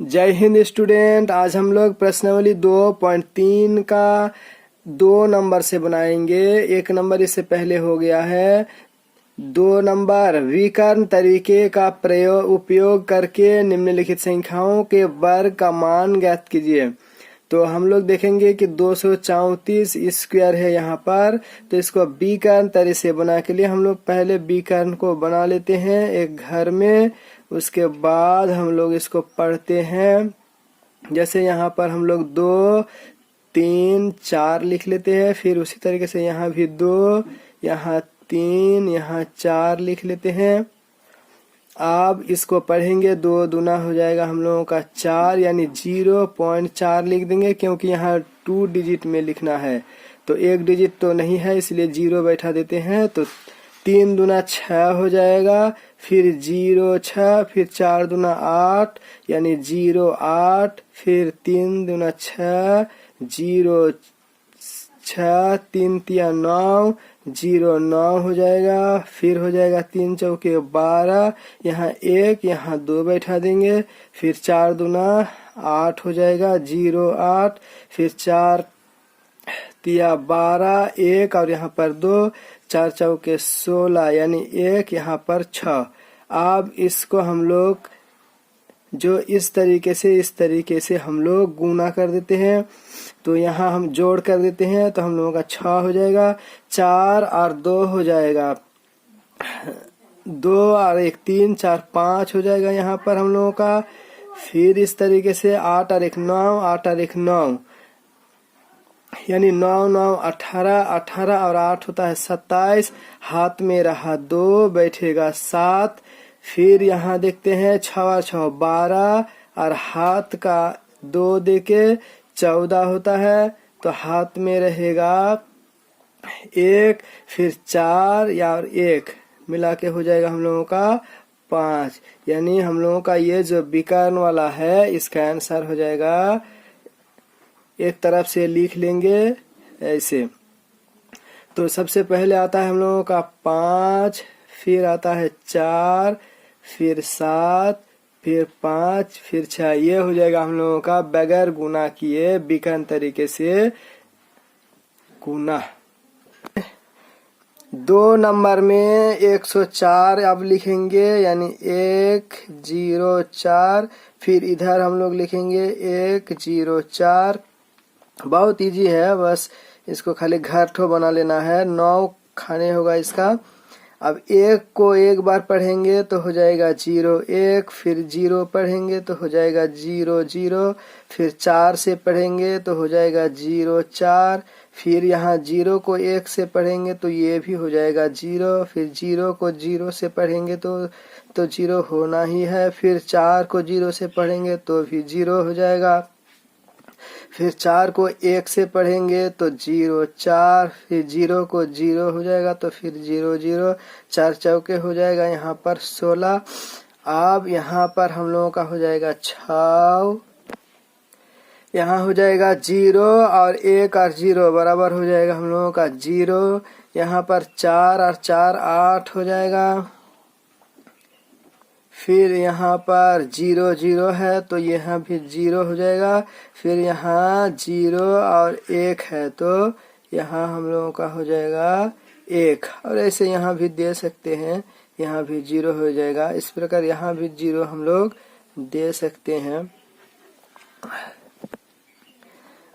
जय हिंद स्टूडेंट। आज हम लोग प्रश्नावली 2.3 का 2 नंबर से बनाएंगे। 1 नंबर इससे पहले हो गया है। 2 नंबर विकर्ण तरीके का उपयोग करके निम्नलिखित संख्याओं के वर्ग का मान ज्ञात कीजिए। तो हम लोग देखेंगे कि 234 स्क्वायर है यहाँ पर, तो इसको विकर्ण तरीके से बनाने के लिए हम लोग पहले विकर्ण को बना लेते हैं एक घर में। उसके बाद हम लोग इसको पढ़ते हैं। जैसे यहाँ पर हम लोग 2 3 4 लिख लेते हैं, फिर उसी तरीके से यहाँ भी 2, यहाँ 3, यहाँ 4 लिख लेते हैं। अब इसको पढ़ेंगे, 2 दूना हो जाएगा हम लोगों का 4, यानी 0.4 लिख देंगे, क्योंकि यहाँ 2 डिजिट में लिखना है तो 1 डिजिट तो नहीं है, इसलिए 0 बैठा देते हैं। तो 3 दूना 6 हो जाएगा, फिर 0 6, फिर 4 दूना 8, यानी 0 8, फिर 3 दूना 6, 0 6, 3 तिया 9, 0 9 हो जाएगा। फिर हो जाएगा 3 चौके 12, यहाँ 1, यहाँ 2 बैठा देंगे, फिर 4 दूना 8 हो जाएगा, 0 8, फिर 4 तिया 12, 1 और यहाँ पर 2, 4 चौके 16, यानी 1, यहाँ पर 6। अब इसको हम लोग जो इस तरीके से हम लोग गुना कर देते हैं, तो यहाँ हम जोड़ कर देते हैं, तो हम लोगों का 6 हो जाएगा, 4 और 2 हो जाएगा, 2 और 1 3, 4 5 हो जाएगा यहाँ पर हम लोगों का। फिर इस तरीके से 8 और 1 9, 8 और 1 9, यानी 9 9 18, 18 और 8 होता है 27, हाथ में रहा 2, बैठेगा 7। फिर यहाँ देखते हैं 6 और 6 12, और हाथ का 2 देके 14 होता है, तो हाथ में रहेगा 1, फिर 4 या और 1 मिला के हो जाएगा हम लोगों का 5। यानी हम लोगों का ये जो विकर्ण वाला है, इसका आंसर हो जाएगा, एक तरफ से लिख लेंगे ऐसे। तो सबसे पहले आता है हम लोगों का 5, फिर आता है 4, फिर 7, फिर 5, फिर 6। ये हो जाएगा हम लोगों का बगैर गुना किए विकर्ण तरीके से गुना। 2 नंबर में 104 अब लिखेंगे, यानी 1 0 4, फिर इधर हम लोग लिखेंगे 1 0 4। बहुत इजी है, बस इसको खाली घर ठो बना लेना है। 9 खाने होगा इसका। अब 1 को एक बार पढ़ेंगे तो हो जाएगा 0 1, फिर 0 पढ़ेंगे तो हो जाएगा 0 0, फिर 4 से पढ़ेंगे तो हो जाएगा 0 4, फिर यहाँ 0 को 1 से पढ़ेंगे तो ये भी हो जाएगा 0, फिर 0 को 0 से पढ़ेंगे तो 0 होना ही है, फिर 4 को 0 से पढ़ेंगे तो भी 0 हो जाएगा, फिर 4 को 1 से पढ़ेंगे तो 0 4, फिर 0 को 0 हो जाएगा, तो फिर 0 0, 4 चौके हो जाएगा यहाँ पर 16। अब यहाँ पर हम लोगों का हो जाएगा 6, यहाँ हो जाएगा 0 और 1 और 0 बराबर हो जाएगा हम लोगों का 0। यहाँ पर 4 और 4 8 हो जाएगा। फिर यहाँ पर 0 0 है तो यहाँ भी 0 हो जाएगा। फिर यहाँ 0 और 1 है तो यहाँ हम लोगों का हो जाएगा 1, और ऐसे यहाँ भी दे सकते हैं, यहाँ भी 0 हो जाएगा। इस प्रकार यहाँ भी 0 हम लोग दे सकते हैं।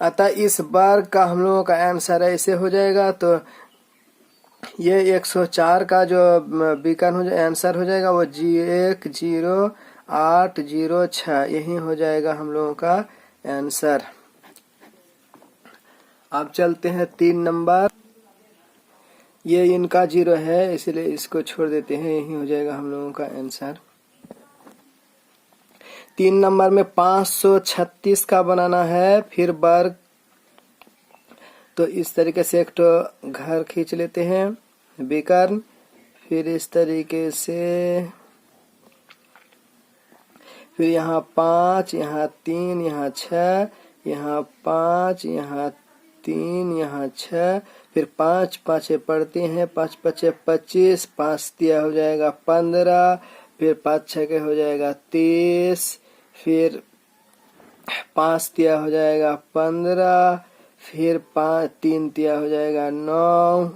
अतः इस वर्ग का हम लोगों का आंसर ऐसे हो जाएगा। तो ये 104 का जो विकर्ण हो जाए आंसर हो जाएगा वो 1 0 8 0 6, यही हो जाएगा हम लोगों का आंसर। अब चलते हैं 3 नंबर। ये इनका 0 है, इसलिए इसको छोड़ देते हैं, यही हो जाएगा हम लोगों का आंसर। 3 नंबर में 536 का बनाना है, फिर वर्ग। तो इस तरीके से एक तो घर खींच लेते हैं विकर्ण, फिर इस तरीके से, फिर यहाँ 5, यहाँ 3, यहाँ 6, यहाँ 5, यहाँ 3, यहाँ 6, फिर 5 5 पढ़ते हैं, 5 5 25, 5 तिया हो जाएगा 15, फिर 5 6 के हो जाएगा 30, फिर 5 तिया हो जाएगा 15, फिर 5 3 तिया हो जाएगा 9,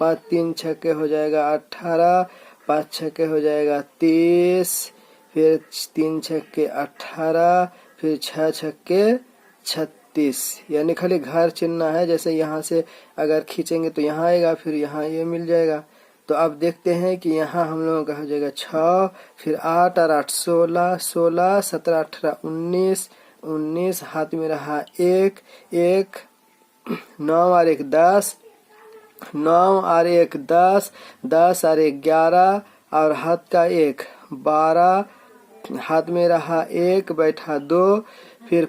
5 3 छक्के हो जाएगा 18, 5 छक्के हो जाएगा 30, फिर 3 छक्के 18, फिर 6 छक्के 36। यानी खाली घर चिन्हना है, जैसे यहाँ से अगर खींचेंगे तो यहाँ आएगा, फिर यहाँ ये मिल जाएगा। तो अब देखते हैं कि यहाँ हम लोगों का हो जाएगा 6, फिर 8 और 8 16, 16 17 18 19, 19 हाथ में रहा 1, 1 9 और 1 10, 9 और 1 10, 10 और 1 11 और हाथ का 1 12, हाथ में रहा 1 बैठा 2, फिर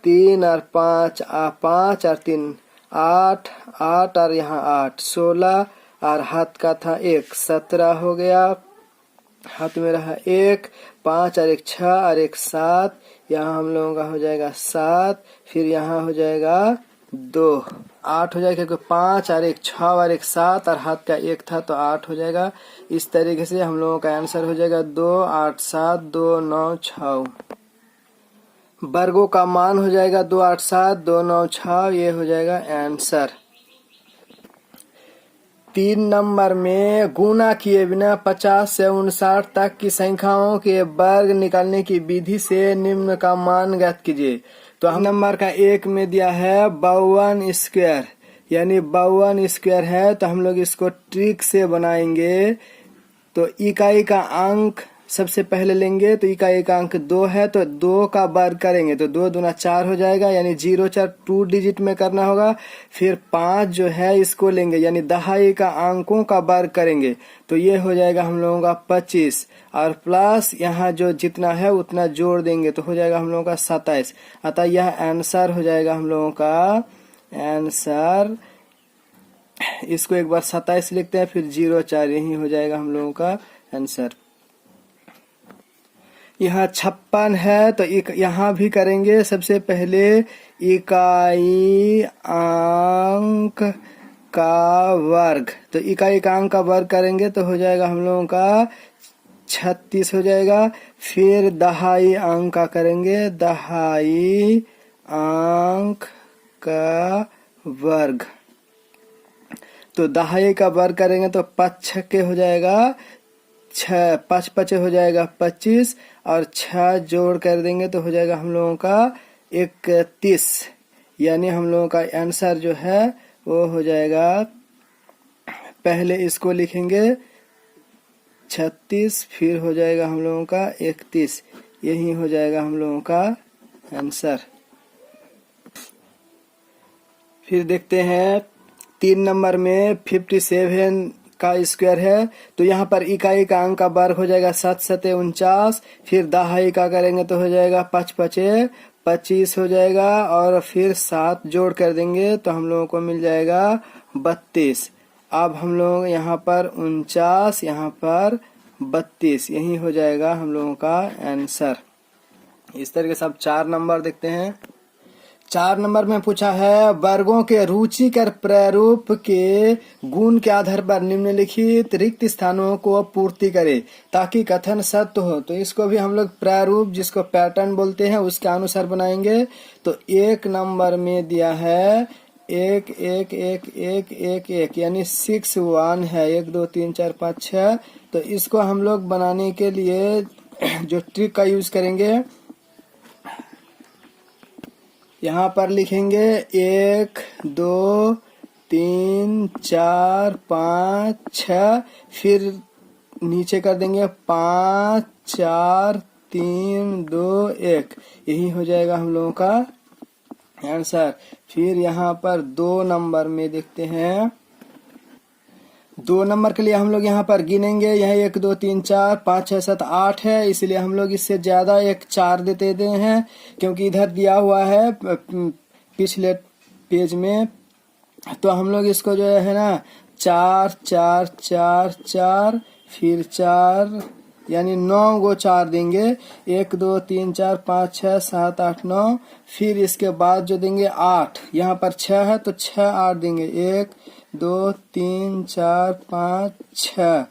3 और 5 5 और 3 8, 8 और यहाँ 8 16 और हाथ का था 1 17 हो गया। हाथ में रहा 1 5 और 1 6 और 1 7, यहाँ हम लोगों का हो जाएगा 7, फिर यहाँ हो जाएगा 2 8 हो जाएगा, क्योंकि 5 और 1 6 और 1 7 और हाथ का 1 था तो 8 हो जाएगा। इस तरीके से हम लोगों का आंसर हो जाएगा 2 8 7 2 9 6। वर्गों का मान हो जाएगा 2 8 7 2 9 6, ये हो जाएगा आंसर। 3 नंबर में गुणा किए बिना 50 से 59 तक की संख्याओं के वर्ग निकालने की विधि से निम्न का मान ज्ञात कीजिए। तो हम नंबर का 1 में दिया है 52 स्क्वायर, यानी 52 स्क्वायर है, तो हम लोग इसको ट्रिक से बनाएंगे। तो इकाई का अंक सबसे पहले लेंगे, तो इकाई का अंक 2 है तो 2 का वर्ग करेंगे तो 2 दूना 4 हो जाएगा, यानी 0 4 2 डिजिट में करना होगा। फिर 5 जो है इसको लेंगे, यानी दहाई का अंकों का वर्ग करेंगे तो ये हो जाएगा हम लोगों का 25, और प्लस यहाँ जो जितना है उतना जोड़ देंगे तो हो जाएगा हम लोगों का 27। अतः यह आंसर हो जाएगा हम लोगों का आंसर। इसको एक बार 27 लिखते हैं, फिर 0 4, यही हो जाएगा हम लोगों का आंसर। यहाँ 56 है तो यहाँ भी करेंगे। सबसे पहले इकाई अंक का वर्ग, तो इकाई का अंक का वर्ग करेंगे तो हो जाएगा हम लोगों का 36 हो जाएगा। फिर दहाई अंक का करेंगे, दहाई अंक का वर्ग, तो दहाई का वर्ग करेंगे तो 5 छक्के हो जाएगा 6, 5 5 हो जाएगा 25, और 6 जोड़ कर देंगे तो हो जाएगा हम लोगों का 31। यानी हम लोगों का आंसर जो है वो हो जाएगा, पहले इसको लिखेंगे 36, फिर हो जाएगा हम लोगों का 31, यही हो जाएगा हम लोगों का आंसर। फिर देखते हैं 3 नंबर में 57 का स्क्वायर है, तो यहाँ पर इकाई का अंक का वर्ग हो जाएगा 7 7 49, फिर दहाई का करेंगे तो हो जाएगा 5 5 25 हो जाएगा, और फिर 7 जोड़ कर देंगे तो हम लोगों को मिल जाएगा 32। अब हम लोग यहाँ पर 49, यहाँ पर 32, यही हो जाएगा हम लोगों का आंसर। इस तरीके से अब 4 नंबर देखते हैं। 4 नंबर में पूछा है वर्गों के रुचिकर प्रारूप के गुण के आधार पर निम्नलिखित रिक्त स्थानों को पूर्ति करे ताकि कथन सत्य हो। तो इसको भी हम लोग प्रारूप, जिसको पैटर्न बोलते हैं, उसके अनुसार बनाएंगे। तो 1 नंबर में दिया है 1 1 1 1 1 1, यानी 6 1 है, 1 2 3 4 5 6। तो इसको हम लोग बनाने के लिए जो ट्रिक का यूज करेंगे, यहाँ पर लिखेंगे 1 2 3 4 5 6, फिर नीचे कर देंगे 5 4 3 2 1, यही हो जाएगा हम लोगों का आंसर। फिर यहाँ पर 2 नंबर में देखते हैं। 2 नंबर के लिए हम लोग यहाँ पर गिनेंगे, यह 1 2 3 4 5 6 7 8 है, इसलिए हम लोग इससे ज्यादा एक 4 देते हैं, क्योंकि इधर दिया हुआ है पिछले पेज में। तो हम लोग इसको जो है ना 4 4 4 4, फिर 4, यानी 9 गो 4 देंगे। 1 2 3 4 5 6 7 8 9, फिर इसके बाद जो देंगे 8, यहाँ पर 6 है तो 6 8 देंगे, 1 2 3 4 5 6,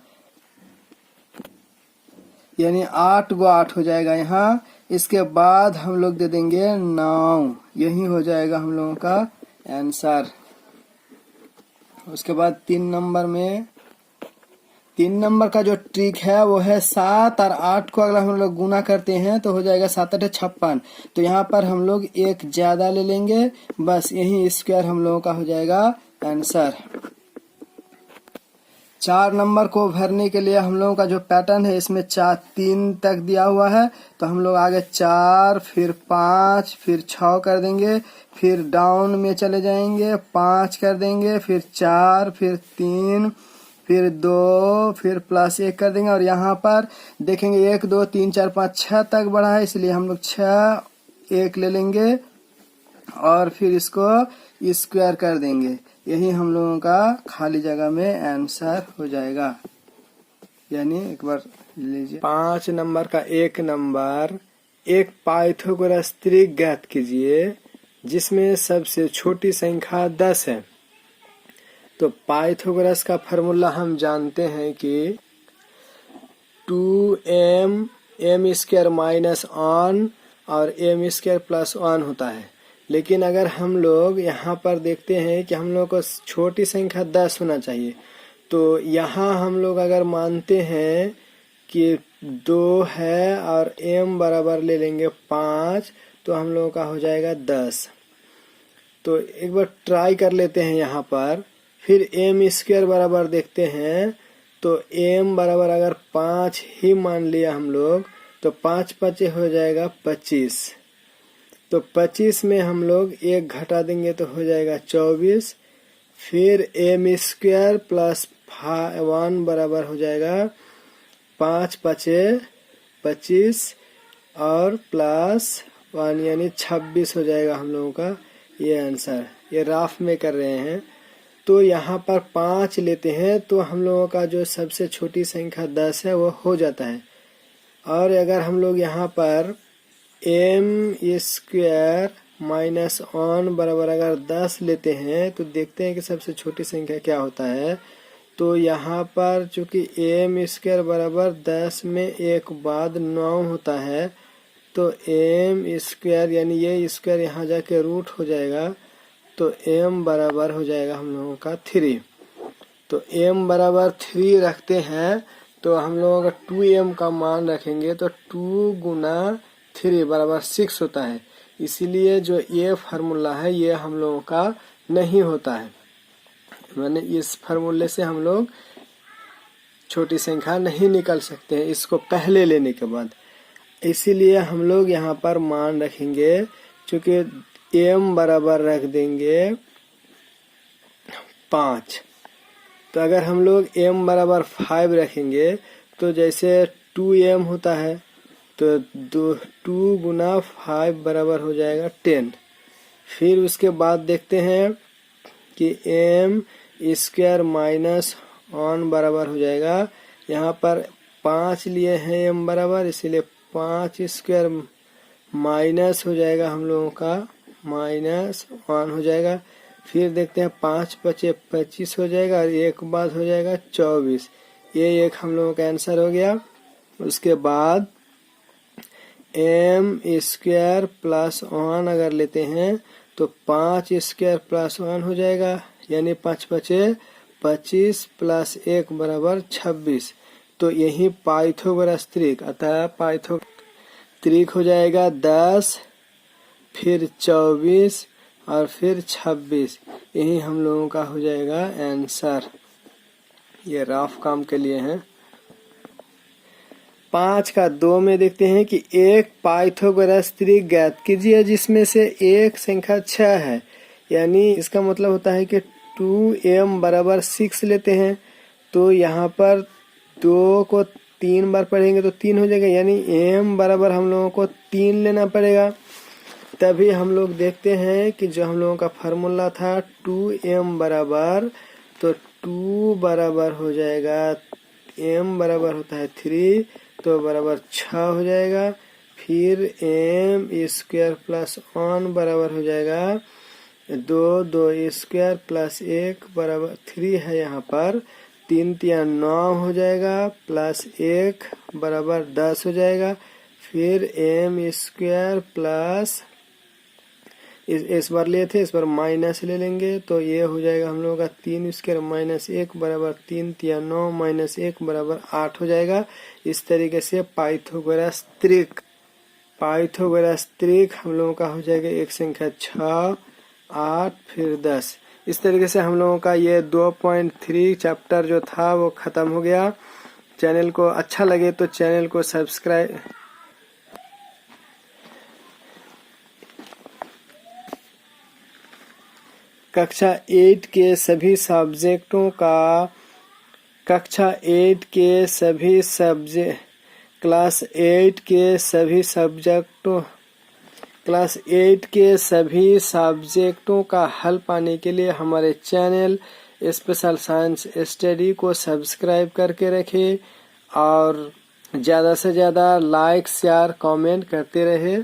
यानी 8 गो 8 हो जाएगा यहाँ। इसके बाद हम लोग दे देंगे 9। यही हो जाएगा हम लोगों का आंसर। उसके बाद 3 नंबर का जो ट्रिक है वो है 7 और 8 को अगर हम लोग गुना करते हैं तो हो जाएगा 7 8 56। तो यहाँ पर हम लोग एक ज्यादा ले लेंगे, बस यही स्क्वायर हम लोगों का हो जाएगा आंसर। 4 नंबर को भरने के लिए हम लोगों का जो पैटर्न है इसमें 3 तक दिया हुआ है, तो हम लोग आगे 4 फिर 5 फिर 6 कर देंगे, फिर डाउन में चले जाएंगे 5 कर देंगे, फिर 4 फिर 3 फिर 2 फिर +1 कर देंगे। और यहाँ पर देखेंगे 1 2 3 4 5 6 तक बढ़ा है, इसलिए हम लोग 6 1 ले लेंगे और फिर इसको स्क्वायर कर देंगे। यही हम लोगों का खाली जगह में आंसर हो जाएगा। यानी एक बार लीजिए, 5 नंबर का 1 नंबर एक पाइथागोरस त्रिक ज्ञात कीजिए जिसमें सबसे छोटी संख्या 10 है। तो पाइथागोरस का फॉर्मूला हम जानते हैं कि 2m² माइनस 1 और m² प्लस 1 होता है। लेकिन अगर हम लोग यहाँ पर देखते हैं कि हम लोग को छोटी संख्या 10 होना चाहिए, तो यहाँ हम लोग अगर मानते हैं कि 2 है और m बराबर ले लेंगे 5, तो हम लोगों का हो जाएगा 10। तो एक बार ट्राई कर लेते हैं यहाँ पर, फिर m² बराबर देखते हैं, तो m बराबर अगर 5 ही मान लिया हम लोग, तो 5 5 हो जाएगा 25। तो 25 में हम लोग 1 घटा देंगे तो हो जाएगा 24। फिर m² प्लस 1 बराबर हो जाएगा 5 5 25 और प्लस 1 यानी 26 हो जाएगा हम लोगों का ये आंसर। ये राफ में कर रहे हैं। तो यहाँ पर 5 लेते हैं तो हम लोगों का जो सबसे छोटी संख्या 10 है वो हो जाता है। और अगर हम लोग यहाँ पर m² माइनस 1 बराबर अगर 10 लेते हैं तो देखते हैं कि सबसे छोटी संख्या क्या होता है। तो यहाँ पर चूंकि m² बराबर 10 में एक बाद 9 होता है, तो m² यानी ये स्क्वायर यहाँ जाके रूट हो जाएगा, तो m बराबर हो जाएगा हम लोगों का 3। तो m बराबर 3 रखते हैं तो हम लोगों का 2m का मान रखेंगे तो 2 गुना 3 बराबर 6 होता है। इसीलिए जो ये फार्मूला है ये हम लोगों का नहीं होता है, माने इस फार्मूले से हम लोग छोटी संख्या नहीं निकाल सकते हैं इसको पहले लेने के बाद। इसीलिए हम लोग यहाँ पर मान रखेंगे, चूंकि m बराबर रख देंगे 5। तो अगर हम लोग m बराबर 5 रखेंगे तो जैसे 2m होता है तो 2 गुना 5 बराबर हो जाएगा 10। फिर उसके बाद देखते हैं कि m² माइनस 1 बराबर हो जाएगा, यहाँ पर 5 लिए हैं m बराबर, इसीलिए 5² माइनस हो जाएगा हम लोगों का -1 हो जाएगा। फिर देखते हैं 5 5 25 हो जाएगा और एक बाद हो जाएगा 24। ये एक हम लोगों का आंसर हो गया। उसके बाद m² प्लस 1 अगर लेते हैं तो 5² प्लस 1 हो जाएगा, यानी 5 5 25 प्लस 1 बराबर 26। तो यही पाइथागोरस त्रिक, अतः पाइथागोरस त्रिक हो जाएगा 10 फिर 24 और फिर 26। यही हम लोगों का हो जाएगा आंसर। ये रफ काम के लिए है। 5 का 2 में देखते हैं कि एक पाइथागोरस त्रिक ज्ञात कीजिए जिसमें से एक संख्या 6 है। यानी इसका मतलब होता है कि 2m बराबर 6 लेते हैं, तो यहाँ पर 2 को 3 बार पढ़ेंगे तो 3 हो जाएगा, यानी m बराबर हम लोगों को 3 लेना पड़ेगा। तभी हम लोग देखते हैं कि जो हम लोगों का फार्मूला था 2m बराबर, तो 2 बराबर हो जाएगा m बराबर होता है 3, तो बराबर 6 हो जाएगा। फिर m² प्लस 1 बराबर हो जाएगा 2² प्लस 1 बराबर 3 है, यहाँ पर 3 3 9 हो जाएगा, प्लस 1 बराबर 10 हो जाएगा। फिर एम स्क्वायर प्लस इस बार लिए थे, इस बार माइनस ले लेंगे तो ये हो जाएगा हम लोगों का 3 स्क्वायर माइनस 1 बराबर 3 तिया 9 माइनस 1 बराबर 8 हो जाएगा। इस तरीके से पाइथागोरस त्रिक हम लोगों का हो जाएगा एक संख्या 6 8 फिर 10। इस तरीके से हम लोगों का ये 2.3 चैप्टर जो था वो खत्म हो गया। चैनल को अच्छा लगे तो चैनल को सब्सक्राइब, कक्षा 8 के सभी सब्जेक्टों का क्लास 8 के सभी सब्जेक्टों का हल पाने के लिए हमारे चैनल स्पेशल साइंस स्टडी को सब्सक्राइब करके रखें और ज़्यादा से ज़्यादा लाइक शेयर कमेंट करते रहे।